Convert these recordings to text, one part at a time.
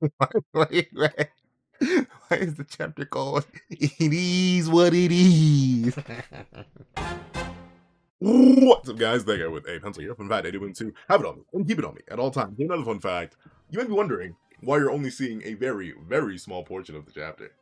Wait, wait. Why is the chapter called "It Is What It Is"? What's up, guys? There with a pencil here. Fun fact: I do want to have it on me and keep it on me at all times. Another fun fact: you may be wondering why you're only seeing a very, very small portion of the chapter.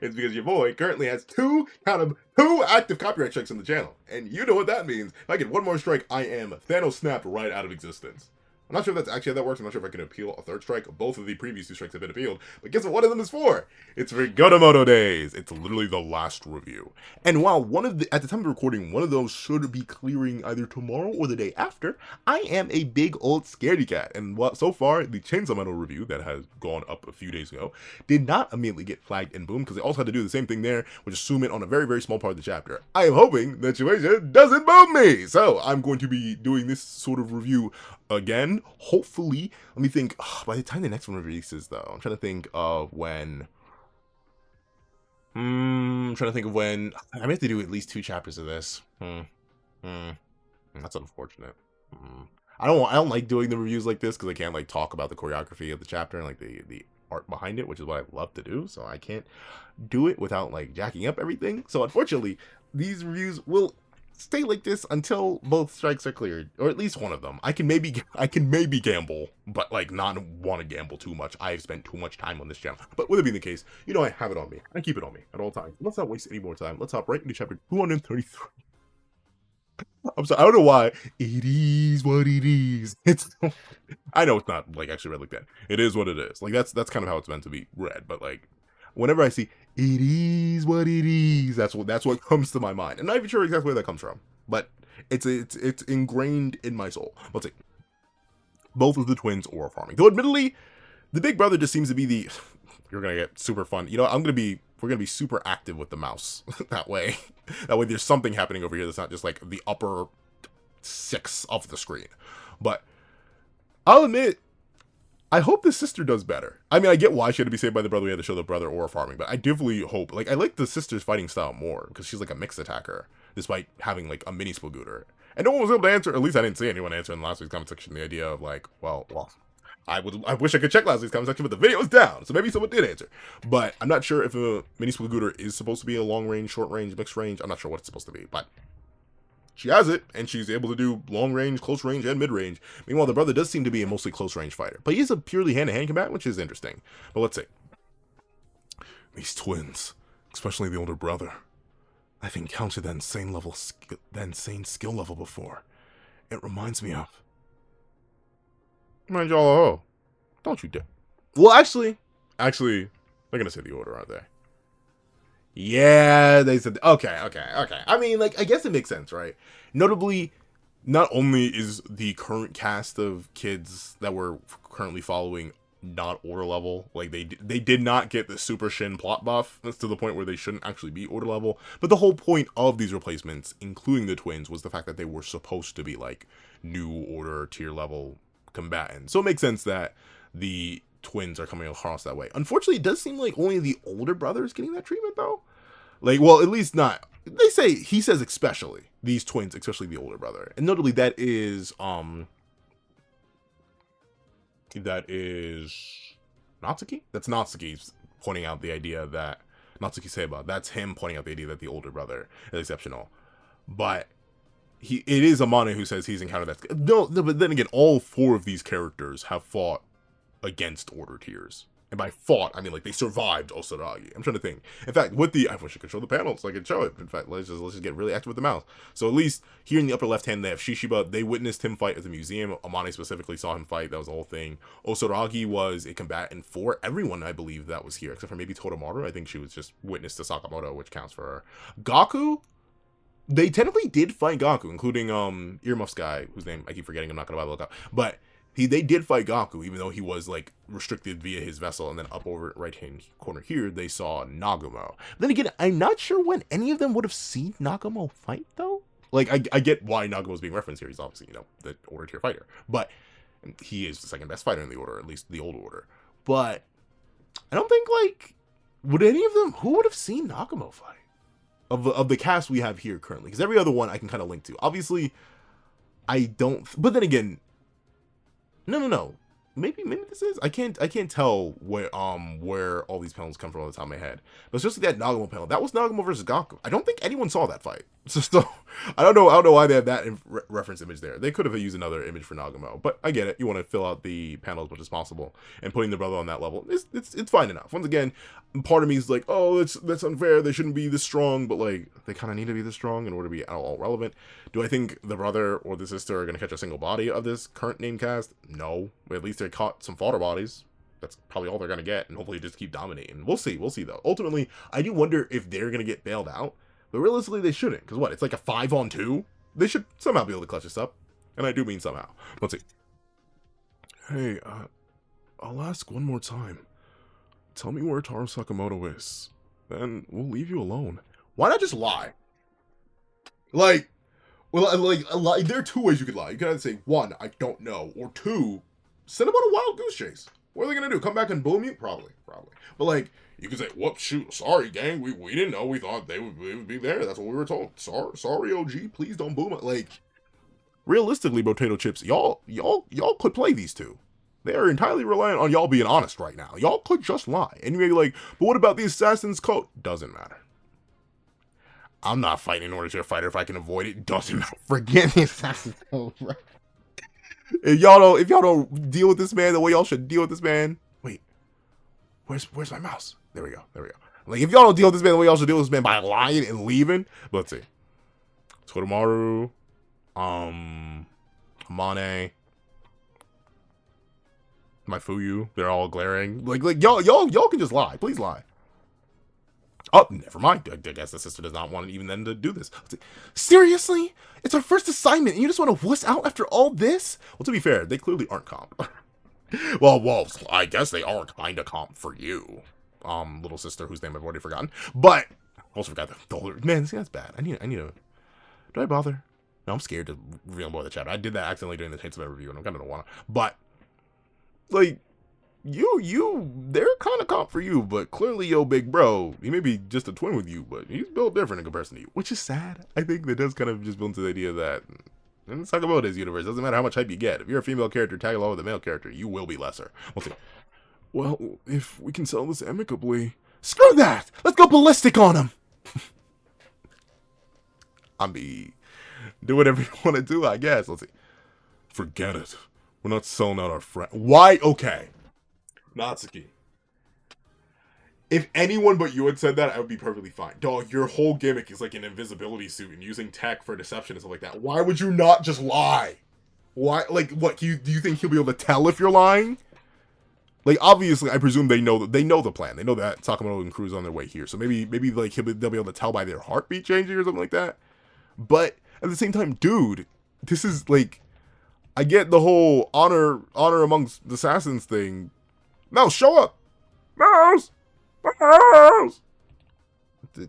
It's because your boy currently has two active copyright strikes on the channel, and you know what that means. If I get one more strike, I am Thanos snapped right out of existence. I'm not sure if that's actually how that works. I'm not sure if I can appeal a third strike. Both of the previous two strikes have been appealed. But guess what one of them is for? It's for Sakamoto Days. It's literally the last review. And while at the time of recording, one of those should be clearing either tomorrow or the day after, I am a big old scaredy cat. And so far, the Chainsaw Metal review that has gone up a few days ago did not immediately get flagged and boom, because they also had to do the same thing there, which is zoom in on a very, very small part of the chapter. I am hoping that Shueisha doesn't boom me. So I'm going to be doing this sort of review again, hopefully. Let me think. By the time the next one releases, though, I'm trying to think of when. I'm trying to think of when. I may have to do at least 2 chapters of this. That's unfortunate. I don't like doing the reviews like this because I can't like talk about the choreography of the chapter and like the art behind it, which is what I love to do. So I can't do it without like jacking up everything. So unfortunately, these reviews will stay like this until both strikes are cleared, or at least one of them. I can maybe gamble, but like not want to gamble too much. I've spent too much time on this channel. But with it being the case, you know I have it on me. I keep it on me at all times. Let's not waste any more time. Let's hop right into chapter 233. I'm sorry, I don't know why. It is what it is. It's I know it's not like actually read like that. It is what it is. Like that's kind of how it's meant to be read. But like whenever I see "it is what it is," that's what comes to my mind. I'm not even sure exactly where that comes from, but it's ingrained in my soul. Let's see. Both of the twins aura farming, though admittedly, the big brother just seems to be the. You're gonna get super fun. You know, we're gonna be super active with the mouse that way. That way, there's something happening over here that's not just like the upper 6 of the screen. But I'll admit, I hope the sister does better. I mean, I get why she had to be saved by the brother. We had to show the brother aura farming, but I definitely hope. Like, I like the sister's fighting style more because she's like a mixed attacker, despite having like a mini Spagooter. And no one was able to answer. At least I didn't see anyone answer in last week's comment section. The idea of like, well, I wish I could check last week's comment section, but the video was down, so maybe someone did answer. But I'm not sure if a mini Spagooter is supposed to be a long range, short range, mixed range. I'm not sure what it's supposed to be, but she has it, and she's able to do long range, close range, and mid range. Meanwhile, the brother does seem to be a mostly close range fighter, but he's a purely hand-to-hand combatant, which is interesting. But let's see. These twins, especially the older brother, I've encountered that insane skill level before. It reminds me of. Mind y'all, don't you dare. Well, actually, they're gonna say the order, aren't they? Yeah, they said, okay. I mean, like, I guess it makes sense, right? Notably, not only is the current cast of kids that we're currently following not order level, like they did not get the Super Shin plot buff. That's to the point where they shouldn't actually be order level. But the whole point of these replacements, including the twins, was the fact that they were supposed to be like new order tier level combatants. So it makes sense that the twins are coming across that way. Unfortunately, it does seem like only the older brother is getting that treatment though. Like, well, at least not. He says especially these twins, especially the older brother, and notably that is Natsuki. That's Natsuki's pointing out the idea that Natsuki Seiba. That's him pointing out the idea that the older brother is exceptional, but it is Amane who says he's encountered that. No, but then again, all 4 of these characters have fought against order tiers. And by fought, I mean like they survived Osaragi. I'm trying to think. In fact, I wish I could show the panel so I could show it. In fact, let's just get really active with the mouse. So at least here in the upper left hand, they have Shishiba. They witnessed him fight at the museum. Amane specifically saw him fight. That was the whole thing. Osaragi was a combatant for everyone, I believe, that was here, except for maybe Toromaru. I think she was just witness to Sakamoto, which counts for her. Gaku, they technically did fight Gaku, including Earmuffs guy, whose name I keep forgetting. I'm not gonna bother to look up, but they did fight Gaku, even though he was like restricted via his vessel. And then up over right hand corner here, they saw Nagumo. Then again, I'm not sure when any of them would have seen Nagumo fight though. Like I get why Nagumo is being referenced here. He's obviously the order tier fighter, but he is the second best fighter in the order, at least the old order. But I don't think like would any of them who would have seen Nagumo fight of the cast we have here currently, because every other one I can kind of link to. Obviously, I don't. But then again. No. maybe this is, I can't tell where all these panels come from on the top of my head. But it's just like that Nagumo panel. That was Nagumo versus Gaku. I don't think anyone saw that fight. So I don't know why they have that reference image there. They could have used another image for Nagumo, but I get it. You want to fill out the panel as much as possible, and putting the brother on that level, it's fine enough. Once again, part of me is like, oh, that's unfair. They shouldn't be this strong, but like they kind of need to be this strong in order to be all relevant. Do I think the brother or the sister are going to catch a single body of this current name cast? No. But at least they caught some fodder bodies. That's probably all they're going to get, and hopefully just keep dominating. We'll see though. Ultimately, I do wonder if they're going to get bailed out, but realistically they shouldn't, because what, it's like a 5-on-2? They should somehow be able to clutch this up, and I do mean somehow. Let's see. Hey, I'll ask one more time. Tell me where Taro Sakamoto is, then we'll leave you alone. Why not just lie? Like, well, like, there are two ways you could lie. You could either say, one, I don't know, or two, send them on a wild goose chase. What are they gonna do? Come back and boom you? Probably. But like, you could say, whoops, shoot, sorry, gang, we didn't know. We thought they would be there. That's what we were told. Sorry, OG, please don't boom it. Like, realistically, potato chips, y'all could play these two. They are entirely reliant on y'all being honest right now. Y'all could just lie. And you may be like, but what about the assassin's coat? Doesn't matter. I'm not fighting in order to fight if I can avoid it. Doesn't matter. Forget the assassin's coat, bro. If y'all don't deal with this man the way y'all should deal with this man. Wait, where's my mouse? There we go. Like, if y'all don't deal with this man the way y'all should deal with this man by lying and leaving. Let's see. Toromaru, Hamane, my Fuyu, they're all glaring. Like y'all can just lie. Please lie. Oh, never mind. I guess the sister does not want even then to do this. Seriously? It's our first assignment and you just want to wuss out after all this? Well, to be fair, they clearly aren't comp. well, I guess they are kind of comp for you. Little sister whose name I've already forgotten. But, I also forgot the older. Man, see, that's bad. I need to. Do I bother? No, I'm scared to reveal more of the chat. I did that accidentally during the Chainsaw review and I kind of don't want to. But, like, they're kind of comp for you, but clearly, yo, big bro, he may be just a twin with you, but he's built different in comparison to you, which is sad. I think that does kind of just build into the idea that in Sakamoto's universe, doesn't matter how much hype you get. If you're a female character tag along with a male character, you will be lesser. We'll see. Well, if we can sell this amicably, screw that. Let's go ballistic on him. Do whatever you want to do, I guess. Let's see. Forget it. We're not selling out our friend. Why? Okay. Natsuki. If anyone but you had said that, I would be perfectly fine. Dog, your whole gimmick is like an invisibility suit and using tech for deception and stuff like that. Why would you not just lie? Why? Like, what? Do you think he'll be able to tell if you're lying? Like, obviously, I presume they know the plan. They know that Sakamoto and crew's on their way here. So maybe like they'll be able to tell by their heartbeat changing or something like that. But at the same time, dude, this is like, I get the whole honor amongst the assassins thing. No, show up! Mouse! Mouse!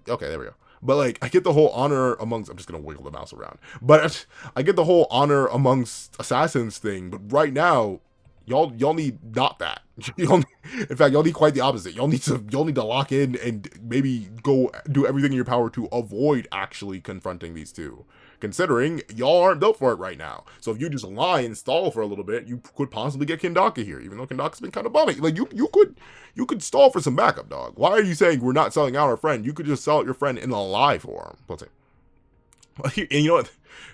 Okay, there we go. But, like, I get the whole honor amongst... I'm just gonna wiggle the mouse around. But I get the whole honor amongst assassins thing. But right now, y'all need not that. In fact, y'all need quite the opposite. Y'all need to lock in and maybe go do everything in your power to avoid actually confronting these two. Considering y'all aren't built for it right now. So if you just lie and stall for a little bit, you could possibly get Kendaka here, even though Kendaka's been kind of bummy. Like, you could stall for some backup, dog. Why are you saying we're not selling out our friend? You could just sell out your friend in a lie form. Let's see. And you know what?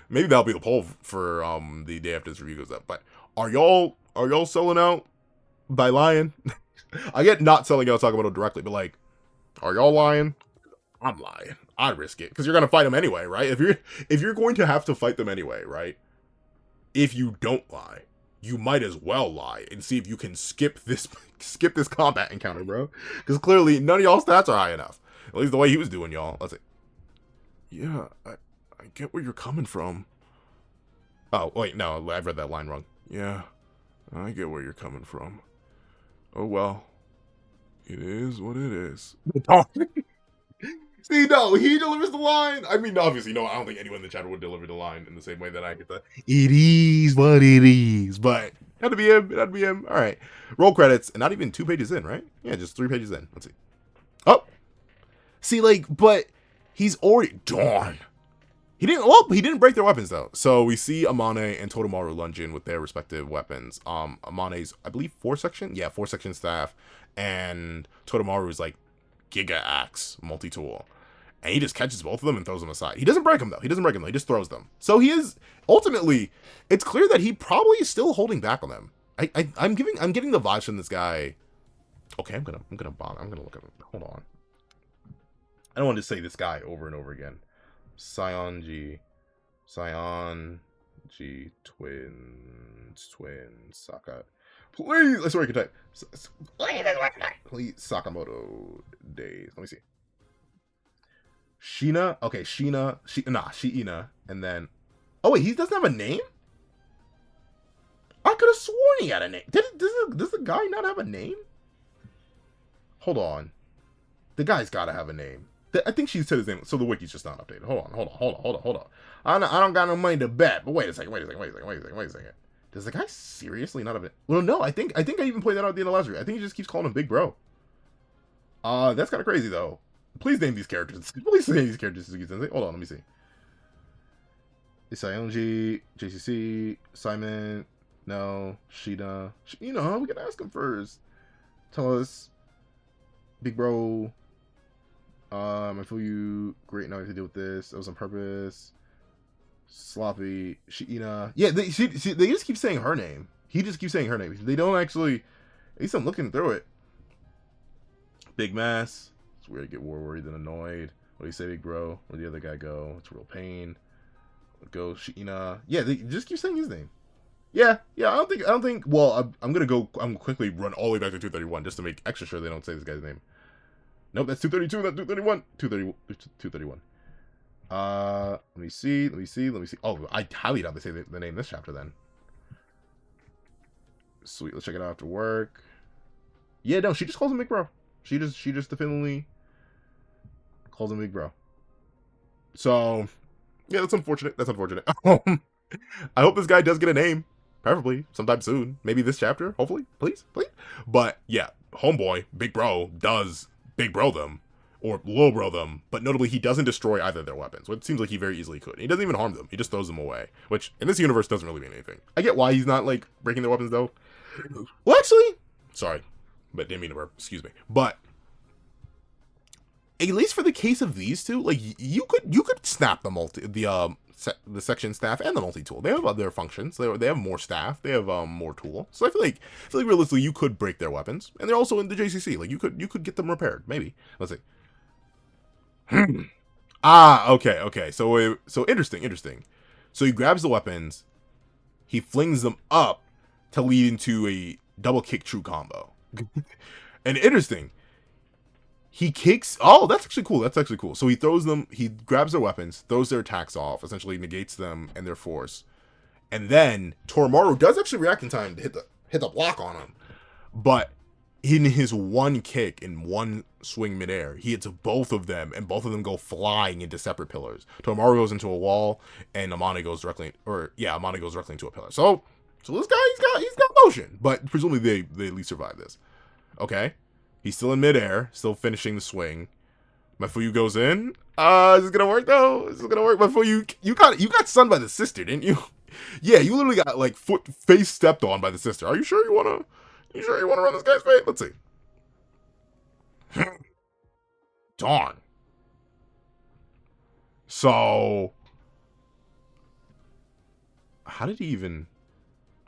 Maybe that'll be the poll for the day after this review goes up. But are y'all selling out by lying? I get not selling out Sakamoto directly, but like, are y'all lying? I'm lying. I'd risk it because you're gonna fight them anyway, right? If you're going to have to fight them anyway, right? If you don't lie, you might as well lie and see if you can skip this combat encounter, bro. Because clearly none of y'all stats are high enough. At least the way he was doing, y'all. Let's see. Yeah, I get where you're coming from. Oh wait, no, I've read that line wrong. Yeah, I get where you're coming from. Oh well, it is what it is. See, no, he delivers the line. I mean, obviously, no, I don't think anyone in the chat would deliver the line in the same way that I get the, it is what it is. But it had to be him. It had to be him. All right. Roll credits. And not even 2 pages in, right? Yeah, just 3 pages in. Let's see. Oh. See, like, but he's already, darn. He didn't. Well, he didn't break their weapons though. So we see Amane and Totemaru lunge in with their respective weapons. Amane's, I believe, 4-section. Yeah, 4-section staff, and Totemaru's like Giga Axe multi-tool, and he just catches both of them and throws them aside. He doesn't break them though. He doesn't break them. He just throws them. So he is ultimately. It's clear that he probably is still holding back on them. I'm getting the vibes from this guy. Okay, I'm gonna look at him. Hold on. I don't want to say this guy over and over again. Scion G twins Saka. Please, that's what I can type. Please, Sakamoto days. Let me see. Shiina. Okay, Shiina, and then. Oh wait, he doesn't have a name. I could have sworn he had a name. Does the guy not have a name? Hold on. The guy's got to have a name. I think she said his name, so the wiki's just not updated. Hold on. I don't got no money to bet, but wait a second. Does the guy seriously not have it? Well, no, I think I even played that out at the end of last week. I think he just keeps calling him Big Bro. That's kind of crazy, though. Please name these characters. Hold on, let me see. Sionji, JCC, Simon, no, Shiina. We can ask him first. Tell us. Big Bro. I feel you. Great, now I have to deal with this. That was on purpose. Sloppy. Shiina. Yeah, they just keep saying her name. He just keeps saying her name. They don't actually. At least I'm looking through it. Big Mass. It's weird to get more worried than annoyed. What do you say, Big Bro? Where'd the other guy go? It's real pain. Go, Shiina. Yeah, they just keep saying his name. Yeah. I don't think. Well, I'm gonna quickly run all the way back to 231 just to make extra sure they don't say this guy's name. Nope, that's 232. That's 231. 231. Let me see. Oh, I highly doubt they say the name this chapter then. Sweet, let's check it out after work. Yeah, no, she just calls him Big Bro. She just definitively calls him Big Bro. So, yeah, that's unfortunate. I hope this guy does get a name. Preferably sometime soon. Maybe this chapter. Hopefully. Please. But, yeah, homeboy, Big Bro, does Big Bro them. Or Low Bro them. But notably, he doesn't destroy either of their weapons. Which seems like he very easily could. He doesn't even harm them. He just throws them away. Which, in this universe, doesn't really mean anything. I get why he's not, like, breaking their weapons, though. Well, actually... Sorry. But didn't mean to burp. Excuse me. But... At least for the case of these two, like, you could snap the section staff and the multi-tool. They have other functions. They have more staff. They have more tool. So I feel like realistically you could break their weapons, and they're also in the JCC. Like you could get them repaired. Maybe. Let's see. Okay. So interesting. So he grabs the weapons, he flings them up to lead into a double kick true combo. And interesting. He kicks. Oh, that's actually cool. So he throws them. He grabs their weapons, throws their attacks off, essentially negates them and their force. And then Toromaru does actually react in time to hit the block on him. But in his one kick, in one swing midair, he hits both of them, and both of them go flying into separate pillars. Toromaru goes into a wall, and Amane goes directly into a pillar. So this guy he's got motion, but presumably they at least survive this. Okay. He's still in midair, still finishing the swing. Mafuyu goes in. Is this gonna work though? Mafuyu, you got stunned by the sister, didn't you? Yeah, you literally got like face stepped on by the sister. Are you sure you wanna run this guy's face? Let's see. Darn. So how did he even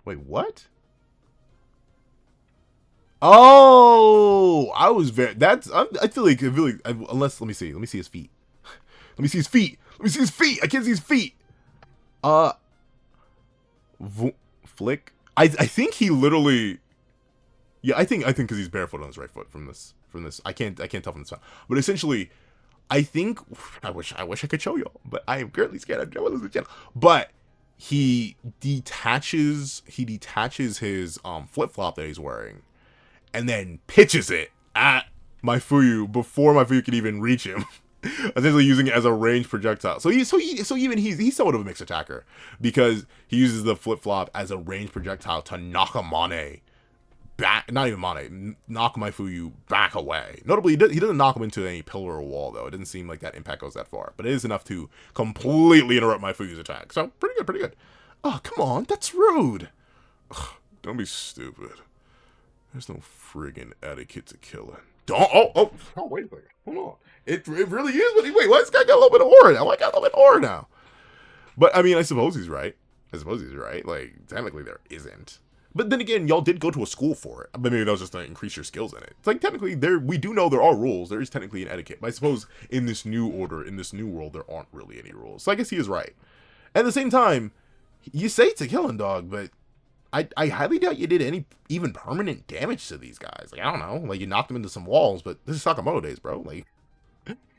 wait, what? Oh, I was very. I feel like unless let me see his feet. Let me see his feet. I can't see his feet. Flick. I think he literally. Yeah, I think because he's barefoot on his right foot from this. I can't tell from this. But essentially, I think I wish I could show y'all, but I am currently scared. I don't want to lose the channel. But he detaches his flip flop that he's wearing. And then pitches it at Mafuyu before Mafuyu can even reach him, essentially using it as a ranged projectile. So he's somewhat of a mixed attacker because he uses the flip flop as a ranged projectile to knock Amane back, not even Mane, knock my Fuyu back away. Notably, he doesn't knock him into any pillar or wall, though. It doesn't seem like that impact goes that far. But it is enough to completely interrupt my Fuyu's attack. So, pretty good, pretty good. Oh, come on, that's rude. Ugh, don't be stupid. There's no friggin' etiquette to killing. Don't, oh, wait a second. Hold on. It really is, but wait, why this guy got a little bit of aura now? Why got a little bit of aura now? But, I mean, I suppose he's right. Like, technically there isn't. But then again, y'all did go to a school for it. But maybe that was just to increase your skills in it. It's like, technically, we do know there are rules. There is technically an etiquette. But I suppose in this new order, in this new world, there aren't really any rules. So I guess he is right. At the same time, you say it's a killing dog, but I highly doubt you did any even permanent damage to these guys. Like, I don't know. Like, you knocked them into some walls, but this is Sakamoto days, bro. Like,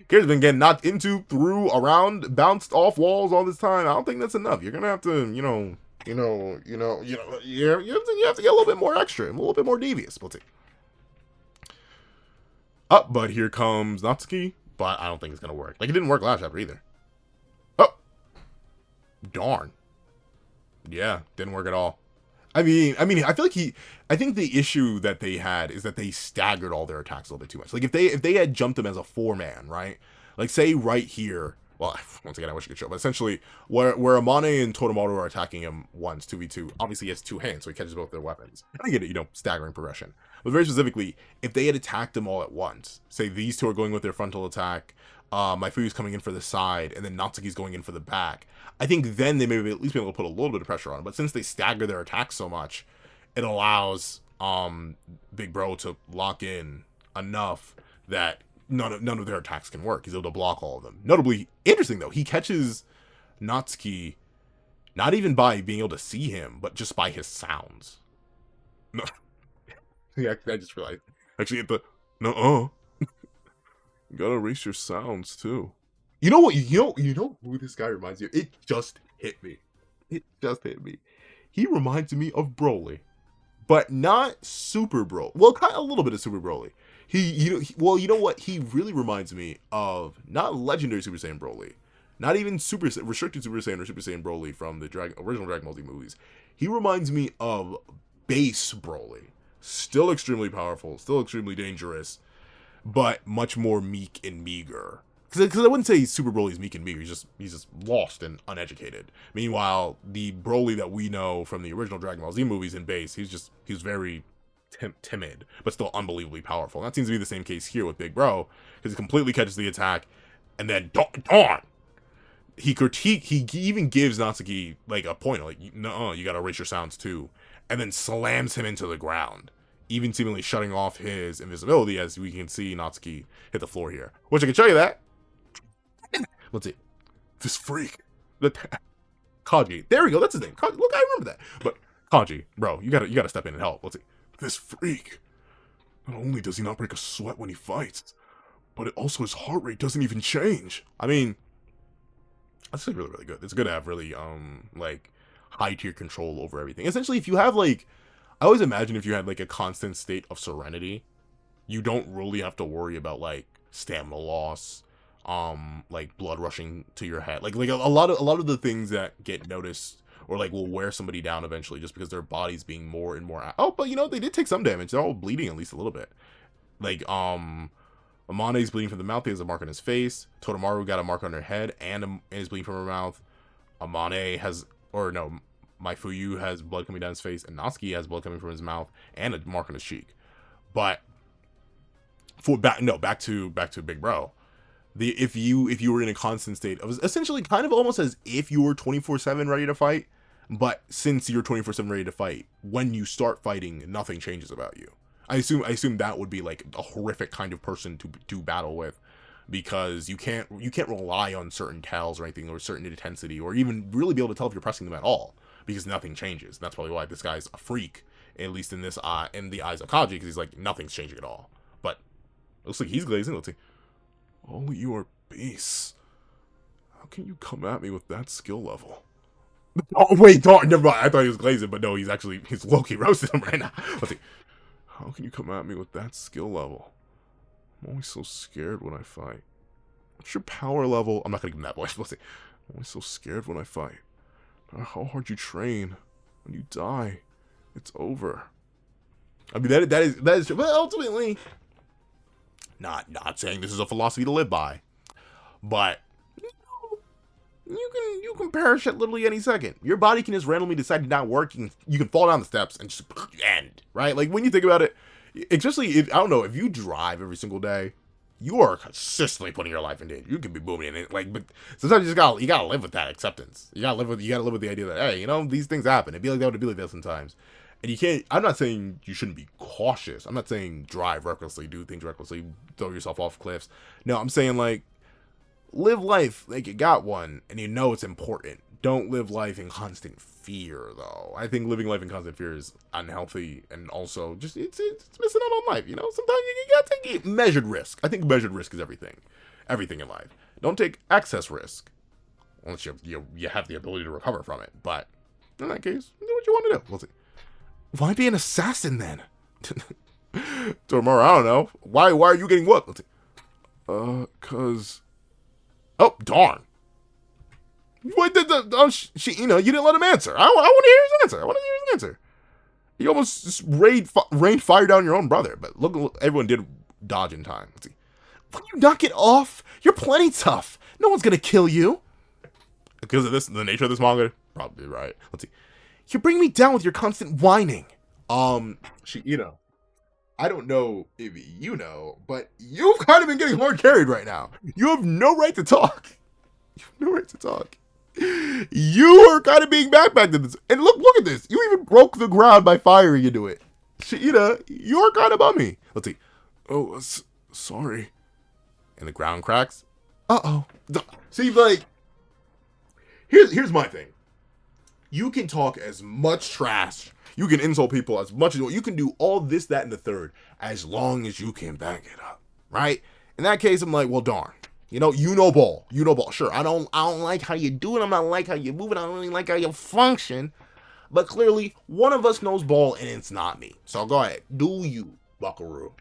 character's been getting knocked into, through, around, bounced off walls all this time. I don't think that's enough. You're gonna have to, you have to get a little bit more extra, a little bit more devious. We'll see. But here comes Natsuki, but I don't think it's gonna work. Like, it didn't work last chapter either. Oh, darn. Yeah, didn't work at all. I mean, I feel like I think the issue that they had is that they staggered all their attacks a little bit too much. Like, if they had jumped him as a 4-man, right? Like, say right here. Well, once again, I wish I could show, but essentially, where Amane and Totemaru are attacking him once, 2v2, obviously he has 2 hands, so he catches both their weapons. I get it, staggering progression. But very specifically, if they had attacked them all at once, say these two are going with their frontal attack, my Fuyu's coming in for the side, and then Natsuki's going in for the back, I think then they may at least be able to put a little bit of pressure on him. But since they stagger their attacks so much, it allows Big Bro to lock in enough that none of their attacks can work. He's able to block all of them. Notably, interesting though, he catches Natsuki not even by being able to see him, but just by his sounds. No, yeah, I just realized. Actually, at the you gotta erase your sounds too. You know what? You know who this guy reminds me of? It just hit me. He reminds me of Broly, but not Super Broly. Well, kind of a little bit of Super Broly. You know what? He really reminds me of not legendary Super Saiyan Broly, not even restricted Super Saiyan or Super Saiyan Broly from the original Dragon Ball Z movies. He reminds me of base Broly. Still extremely powerful, still extremely dangerous, but much more meek and meager. Because I wouldn't say Super Broly's meek and meager. He's just lost and uneducated. Meanwhile, the Broly that we know from the original Dragon Ball Z movies in base, he's very timid, but still unbelievably powerful. And that seems to be the same case here with Big Bro, because he completely catches the attack, and then darn, he even gives Natsuki like a point, like, no, you gotta erase your sounds too, and then slams him into the ground, even seemingly shutting off his invisibility, as we can see Natsuki hit the floor here. Which I can show you that. Let's see. This freak. Kaji. There we go. That's his name. Kaji. Look, I remember that. But Kaji, bro, you gotta step in and help. Let's see. This freak. Not only does he not break a sweat when he fights, but also his heart rate doesn't even change. I mean, that's like really, really good. It's good to have really like high tier control over everything. Essentially, if you have like, I always imagine if you had like a constant state of serenity, you don't really have to worry about like stamina loss, like blood rushing to your head, like a lot of the things that get noticed or like will wear somebody down eventually, just because their body's being more and more. Oh, but they did take some damage. They're all bleeding at least a little bit. Like Amane's bleeding from the mouth. He has a mark on his face. Totemaru got a mark on her head and is bleeding from her mouth. Amane has, or no, my Fuyu has blood coming down his face, and Natsuki has blood coming from his mouth and a mark on his cheek. But back to Big Bro. If you were in a constant state of essentially kind of almost as if you were 24/7 ready to fight, but since you're 24/7 ready to fight, when you start fighting, nothing changes about you. I assume that would be like a horrific kind of person to do battle with, because you can't rely on certain tells or anything, or certain intensity, or even really be able to tell if you're pressing them at all, because nothing changes. That's probably why this guy's a freak, at least in the eyes of Kaji, because he's like, nothing's changing at all. But it looks like he's glazing. Let's see. Oh, you are beasts. How can you come at me with that skill level? Oh, wait, never mind. I thought he was glazing, but no, he's low-key roasting him right now. Let's see. How can you come at me with that skill level? I'm always so scared when I fight. What's your power level? I'm not gonna give him that voice. Let's see. I'm always so scared when I fight. No matter how hard you train, when you die, it's over. I mean, that is true. But ultimately, not saying this is a philosophy to live by, but you can perish at literally any second. Your body can just randomly decide to not work. You can fall down the steps and just end, right? Like when you think about it, especially if I don't know, if you drive every single day, you are consistently putting your life in danger. You could be booming in it, like, but sometimes you gotta live with that acceptance. You gotta live with the idea that, hey, these things happen. It'd be like that. It'd be like that sometimes. And you can't. I'm not saying you shouldn't be cautious. I'm not saying drive recklessly, do things recklessly, throw yourself off cliffs. No, I'm saying like live life like you got one and you know it's important. Don't live life in constant fear, though. I think living life in constant fear is unhealthy, and also just it's missing out on life. Sometimes you gotta take measured risk. I think measured risk is everything in life. Don't take excess risk unless you have the ability to recover from it. But in that case, do what you want to do. We'll see. Why be an assassin then? Tomorrow, I don't know. Why are you getting what? Let's see. Cause. Oh, darn. What did Shiina, you didn't let him answer. I want to hear his answer. I want to hear his answer. You almost just rained fire down your own brother. But look, everyone did dodge in time. Let's see. Will you knock it off? You're plenty tough. No one's going to kill you. Because of the nature of this manga? Probably right. Let's see. You bring me down with your constant whining. Shiina, I don't know if you know, but you've kind of been getting hard carried right now. You have no right to talk. You have no right to talk. You are kind of being backpacked in this. And look at this. You even broke the ground by firing into it. Shiina, you're kind of bummy. Let's see. Oh, sorry. And the ground cracks. Uh-oh. See, like, here's my thing. You can talk as much trash. You can insult people as much as you want. You can do all this, that, and the third as long as you can back it up, right? In that case, I'm like, well, darn. You know ball. Sure, I don't like how you do it. I'm not like how you move it. I don't really like how you function. But clearly, one of us knows ball, and it's not me. So go ahead, do you, buckaroo.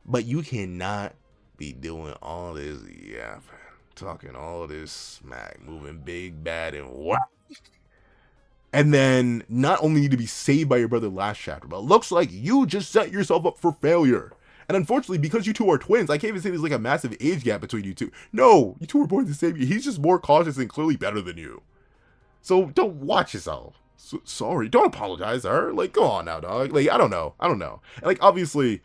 But you cannot be doing all this yapping, talking all this smack, moving big, bad, and what? And then not only need to be saved by your brother last chapter, but it looks like you just set yourself up for failure. And unfortunately, because you two are twins, I can't even say there's like a massive age gap between you two. No, you two were born the same year. He's just more cautious and clearly better than you. So don't watch yourself. Sorry, don't apologize to her. Like, go on now, dog. Like, I don't know. And like, obviously,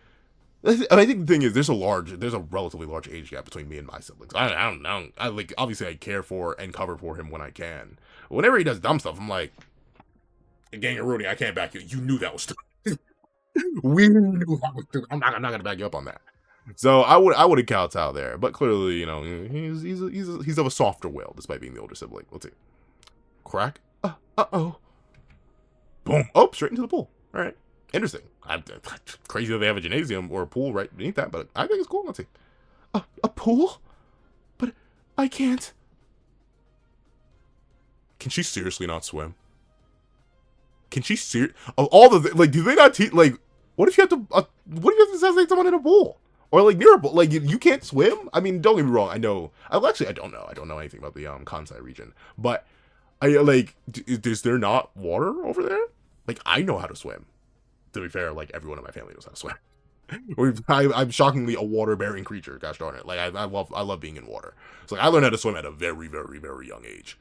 and I think the thing is, there's a relatively large age gap between me and my siblings. I don't know. Like, obviously, I care for and cover for him when I can. But whenever he does dumb stuff, I'm like, gang of Rooney, I can't back you. You knew that was stupid. We knew that was stupid. I'm not gonna back you up on that. So I would have kowtowed there, but clearly, he's of a softer will, despite being the older sibling. Let's see. Crack. Oh. Boom. Oh, straight into the pool. All right. Interesting. Crazy that they have a gymnasium or a pool right beneath that, but I think it's cool. Let's see. A pool? But I can't. Can she seriously not swim? Can she of all the like? Do they not teach? Like, what if you have to? What if you have to assassinate someone in a pool or like near a pool? Like, you can't swim. I mean, don't get me wrong. I know. I don't know. I don't know anything about the Kansai region, but I like. Is there not water over there? Like, I know how to swim. To be fair, like everyone in my family knows how to swim. I'm shockingly a water-bearing creature. Gosh darn it! Like I love being in water. So like, I learned how to swim at a very, very, very young age.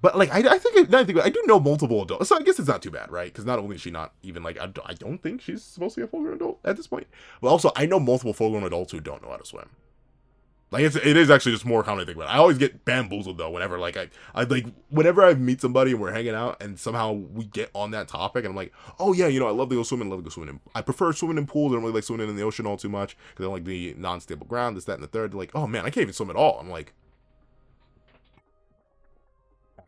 But like I think I do know multiple adults, so I guess it's not too bad, right? Because not only is she not even like I don't think she's supposed to be a full-grown adult at this point, but also I know multiple full-grown adults who don't know how to swim. Like it is actually just more common to think about. I always get bamboozled though whenever like I like whenever I meet somebody and we're hanging out and somehow we get on that topic and I'm like, oh yeah, I love to go swimming. I prefer swimming in pools. I don't really like swimming in the ocean all too much because I don't like the non-stable ground, this, that, and the third. They're like, oh man, I can't even swim at all. I'm like,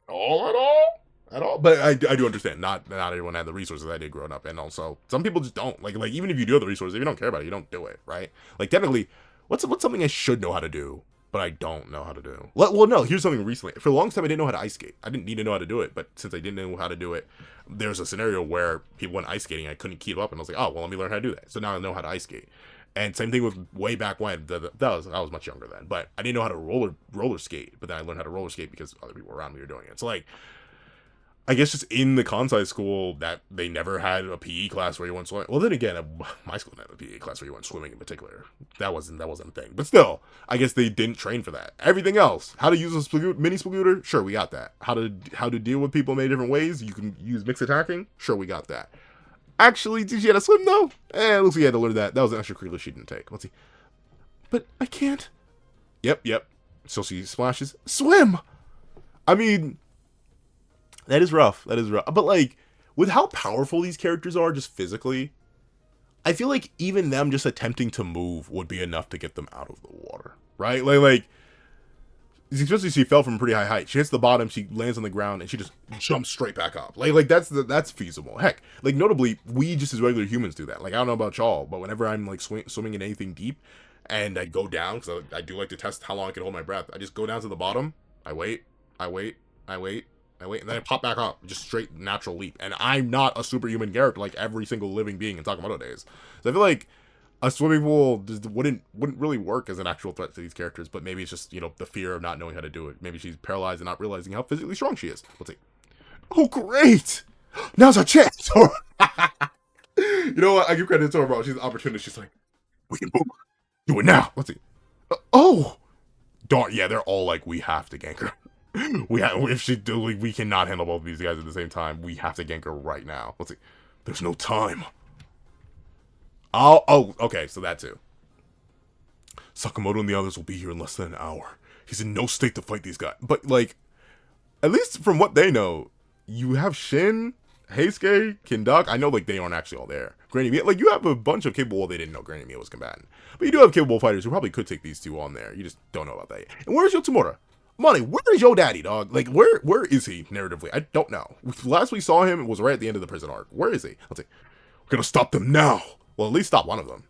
at all. But I do understand. Not everyone had the resources I did growing up, and also some people just don't. Like even if you do have the resources, if you don't care about it, you don't do it, right? Like technically, what's something I should know how to do, but I don't know how to do? Well, no. Here's something recently. For a long time, I didn't know how to ice skate. I didn't need to know how to do it, but since I didn't know how to do it, there's a scenario where people went ice skating. I couldn't keep up, and I was like, oh well, let me learn how to do that. So now I know how to ice skate. And same thing with way back when. I was much younger then, but I didn't know how to roller skate. But then I learned how to roller skate because other people around me were doing it. So like, I guess just in the Kansai school that they never had a PE class where you went swimming. Well, then again, my school didn't have a PE class where you went swimming in particular. That wasn't a thing. But still, I guess they didn't train for that. Everything else, how to use a mini spagooter, sure, we got that. How to deal with people in many different ways. You can use mixed attacking, sure, we got that. Actually, did you have to swim though? It looks like you had to learn that. That was an extracurricular she didn't take. Let's see. But I can't. Yep. So she splashes. Swim! I mean, that is rough. That is rough. But like, with how powerful these characters are just physically, I feel like even them just attempting to move would be enough to get them out of the water. Right? Like especially she fell from a pretty high height. She hits the bottom, she lands on the ground, and she just jumps straight back up. Like that's feasible. Heck, like notably, we just as regular humans do that. Like I don't know about y'all, but whenever I'm like swimming in anything deep, and I go down because I do like to test how long I can hold my breath. I just go down to the bottom. I wait, and then I pop back up, just straight natural leap. And I'm not a superhuman character like every single living being in Sakamoto days. So I feel like a swimming pool just wouldn't really work as an actual threat to these characters, but maybe it's just, you know, the fear of not knowing how to do it. Maybe she's paralyzed and not realizing how physically strong she is. Let's see. Oh, great! Now's our chance! You know what? I give credit to her, bro. She's an opportunity. She's like, we can move. Do it now. Let's see. Oh! Darn, yeah, they're all like, we have to gank her. If she do, we cannot handle both of these guys at the same time. We have to gank her right now. Let's see. There's no time. Oh, okay, so that too. Sakamoto and the others will be here in less than an hour. He's in no state to fight these guys. But, like, at least from what they know, you have Shin, Heisuke, Kinduck. I know, like, they aren't actually all there. Granny Mia, like, you have a bunch of capable, well, they didn't know Granny Mia was combatant. But you do have capable fighters who probably could take these two on there. You just don't know about that yet. And where's Yotsumura? Money, where is your daddy, dog? Like, where is he, narratively? I don't know. Last we saw him, it was right at the end of the prison arc. Where is he? Let's see. We're gonna stop them now. Well, at least stop one of them.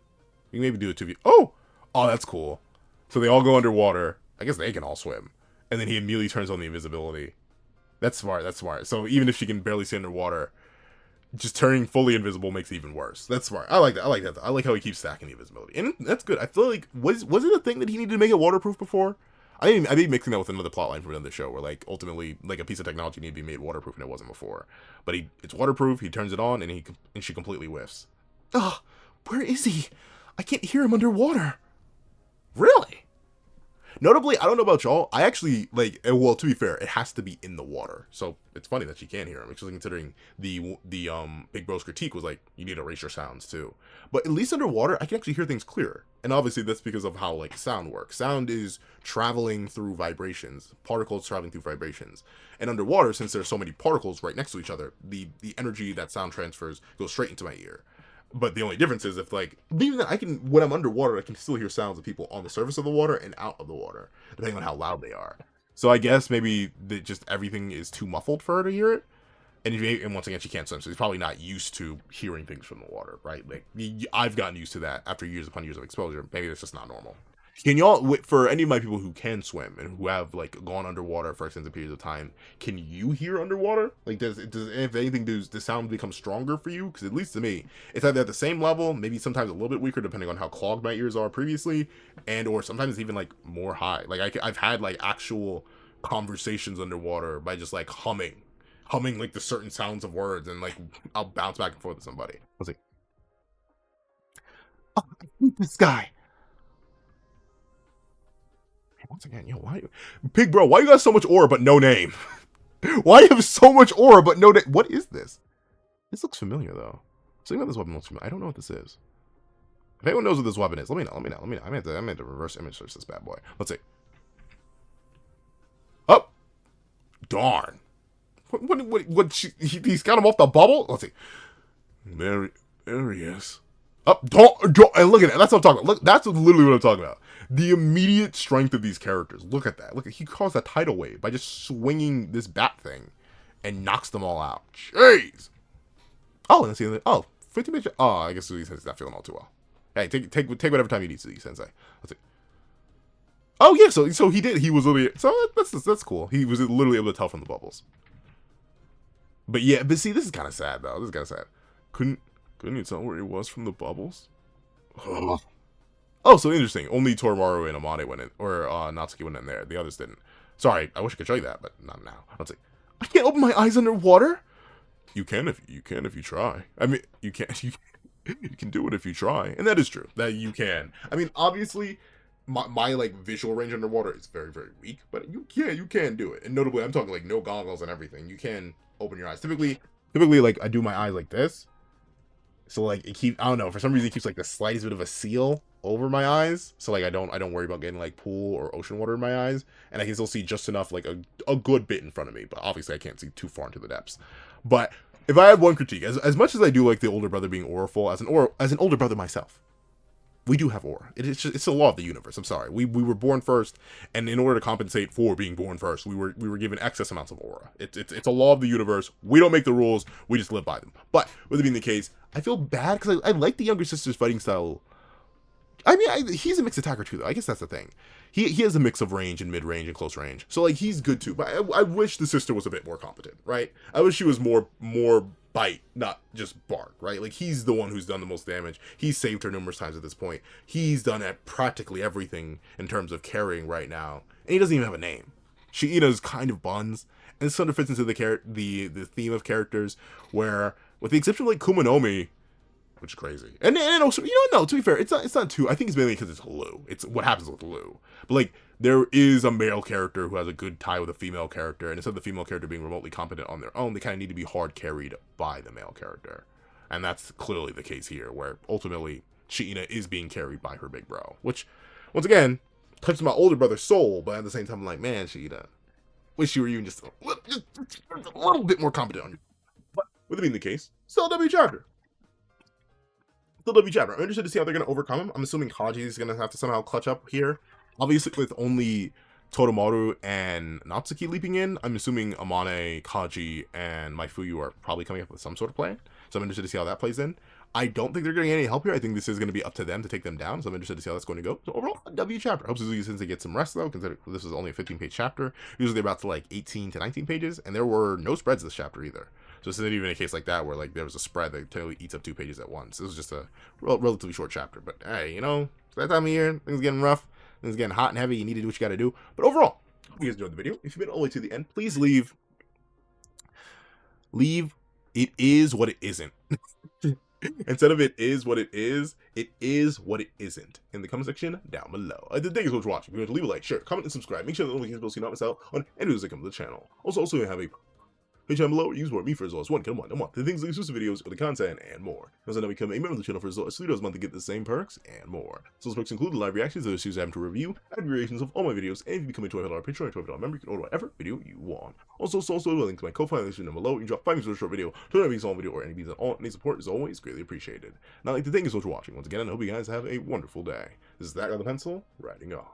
You can maybe do it 2v. Oh, that's cool. So they all go underwater. I guess they can all swim. And then he immediately turns on the invisibility. That's smart. That's smart. So even if she can barely see underwater, just turning fully invisible makes it even worse. That's smart. I like that. I like that. I like how he keeps stacking the invisibility. And that's good. I feel like, was it a thing that he needed to make it waterproof before? I'd be mixing that with another plotline from another show where, like, ultimately, like, a piece of technology needed to be made waterproof and it wasn't before. But it's waterproof, he turns it on, and she completely whiffs. Ugh, where is he? I can't hear him underwater. Really? Notably, I don't know about y'all, I actually, like, well, to be fair, it has to be in the water. So, it's funny that she can't hear him, especially considering the Big Bro's critique was like, you need to erase your sounds, too. But at least underwater, I can actually hear things clearer. And obviously, that's because of how, like, sound works. Sound is traveling through vibrations, particles traveling through vibrations. And underwater, since there's so many particles right next to each other, the energy that sound transfers goes straight into my ear. But the only difference is if, like, even that when I'm underwater, I can still hear sounds of people on the surface of the water and out of the water, depending on how loud they are. So I guess maybe just everything is too muffled for her to hear it. And once again, she can't swim, so she's probably not used to hearing things from the water, right? Like, I've gotten used to that after years upon years of exposure. Maybe it's just not normal. Can y'all, for any of my people who can swim and who have, like, gone underwater for extended periods of time, can you hear underwater? Like, does if anything, does the sound become stronger for you? Because at least to me, it's either at the same level, maybe sometimes a little bit weaker, depending on how clogged my ears are previously, and or sometimes even, like, more high. Like, I've had, like, actual conversations underwater by just, like, humming, like, the certain sounds of words, and, like, I'll bounce back and forth with somebody. Let's see. Oh, I hate this guy. Once again, yo, Pig Bro, why you got so much aura but no name? Why you have so much aura but no name? What is this? This looks familiar, though. Something about this weapon looks familiar. I don't know what this is. If anyone knows what this weapon is, let me know. I meant to reverse image search this bad boy. Let's see. Oh! Darn. He's got him off the bubble? Let's see. There he is. Up, and look at that. That's what I'm talking about. Look, that's literally what I'm talking about. The immediate strength of these characters. Look at that. Look, he caused a tidal wave by just swinging this bat thing, and knocks them all out. Jeez. Oh, and that's the other. Oh, 50 minutes. Oh, I guess he's not feeling all too well. Hey, take whatever time you need, Sensei. Let's see. Oh yeah, so he did. He was literally. So that's cool. He was literally able to tell from the bubbles. But yeah, but see, this is kind of sad though. This is kind of sad. Couldn't you tell where he was from the bubbles? Oh, so interesting. Only Torimaru and Amane went in, or Natsuki went in there. The others didn't. Sorry, I wish I could show you that, but not now. Let's see. I can't open my eyes underwater. You can if you try. I mean, you can you can do it if you try, and that is true. That you can. I mean, obviously, my like visual range underwater is very very weak, but you can do it. And notably, I'm talking like no goggles and everything. You can open your eyes. Typically like I do my eyes like this. So like it keeps, I don't know, for some reason it keeps like the slightest bit of a seal over my eyes. So like I don't worry about getting like pool or ocean water in my eyes, and I can still see just enough, like a good bit in front of me. But obviously I can't see too far into the depths. But if I had one critique, as much as I do like the older brother being auraful, as an older brother myself, we do have aura. It's a law of the universe. I'm sorry. We were born first, and in order to compensate for being born first, we were given excess amounts of aura. It's a law of the universe. We don't make the rules. We just live by them. But with it being the case, I feel bad because I like the younger sister's fighting style. I mean, he's a mixed attacker too, though. I guess that's the thing. He has a mix of range and mid range and close range, so like he's good too. But I wish the sister was a bit more competent, right? I wish she was more bite, not just bark, right? Like he's the one who's done the most damage. He's saved her numerous times at this point. He's done at practically everything in terms of carrying right now, and he doesn't even have a name. Shiina's kind of buns, and this sort of fits into the theme of characters where, with the exception of like Kumanomi, which is crazy. And also, no, to be fair, it's not too, I think it's mainly because it's Lou. It's what happens with Lou. But like, there is a male character who has a good tie with a female character, and instead of the female character being remotely competent on their own, they kind of need to be hard carried by the male character. And that's clearly the case here, where ultimately Shiina is being carried by her big bro. Which, once again, touches my older brother's soul, but at the same time, I'm like, man, Shiina, wish you were even just a little bit more competent on you. But with it being the case, still W chapter. I'm interested to see how they're going to overcome him. I'm assuming Kaji is going to have to somehow clutch up here. Obviously, with only Toromaru and Natsuki leaping in, I'm assuming Amane, Kaji, and Maifuyu are probably coming up with some sort of plan. So I'm interested to see how that plays in. I don't think they're getting any help here. I think this is going to be up to them to take them down. So I'm interested to see how that's going to go. So overall, a W chapter. Hopes since they get some rest though, considering this is only a 15-page chapter. Usually they're about to like 18 to 19 pages, and there were no spreads this chapter either. So this isn't even a case like that where like there was a spread that totally eats up 2 pages at once. This was just a relatively short chapter. But hey, it's that time of year, things are getting rough, things are getting hot and heavy. You need to do what you got to do. But overall, hope you guys enjoyed the video. If you made it all the way to the end, please leave. It is what it isn't. Instead of it is what it is what it isn't in the comment section down below. Thank you so much for watching. If you want to leave a like, share, comment, and subscribe. Make sure that notifications bell so you don't miss out on any videos that come to the channel. Also, you have a page down below where you support me for as low as $1 a month. The things like exclusive videos, the content, and more. Also, now become a member of the channel for as low as $3 a month to get the same perks and more. So those perks include the live reactions of the series I have to review, abbreviations of all my videos, and if you become a $12 Patreon or $12 member, you can order whatever video you want. Also, a link to my Ko-Fi down below. You can drop 5 minutes for a short video, turn on a small video, or any views at all. Any support is always greatly appreciated. And I'd like to thank you so much for watching once again, and I hope you guys have a wonderful day. This is that guy with the pencil, writing off.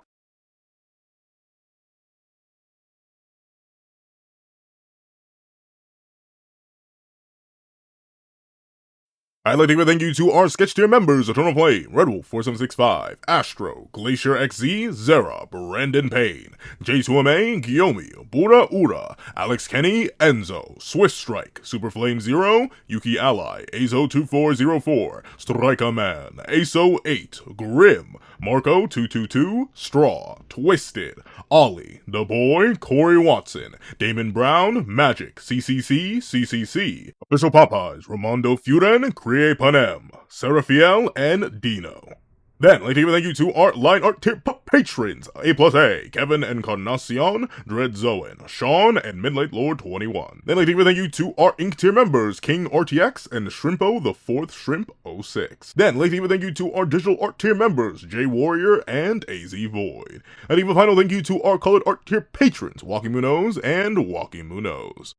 I'd like to give a thank you to our sketch tier members: Eternal Flame, Red Wolf 4765, Astro, Glacier XZ, Zera, Brandon Payne, J2MA, Kiyomi, Bura Ura, Alex Kenny, Enzo, Swiss Strike, Super Flame Zero, Yuki Ally, Azo2404, Striker Man, Aso8, Grim, Marco 222, Straw, Twisted, Ollie, The Boy, Corey Watson, Damon Brown, Magic, CCC, Official Popeyes, Ramondo Furen, Crie Panem, Seraphiel, and Dino. Then, like to give a thank you to our line art tier patrons: A+A, Kevin Encarnacion, Dread Zoen, Sean, and Midnight Lord 21. Then, like to give a thank you to our Ink tier members: King RTX and Shrimpo the 4th Shrimp 06. Then, like to give a thank you to our digital art tier members: J Warrior and AZ Void. And even a final thank you to our colored art tier patrons: Walking Munoz and Walking Munoz.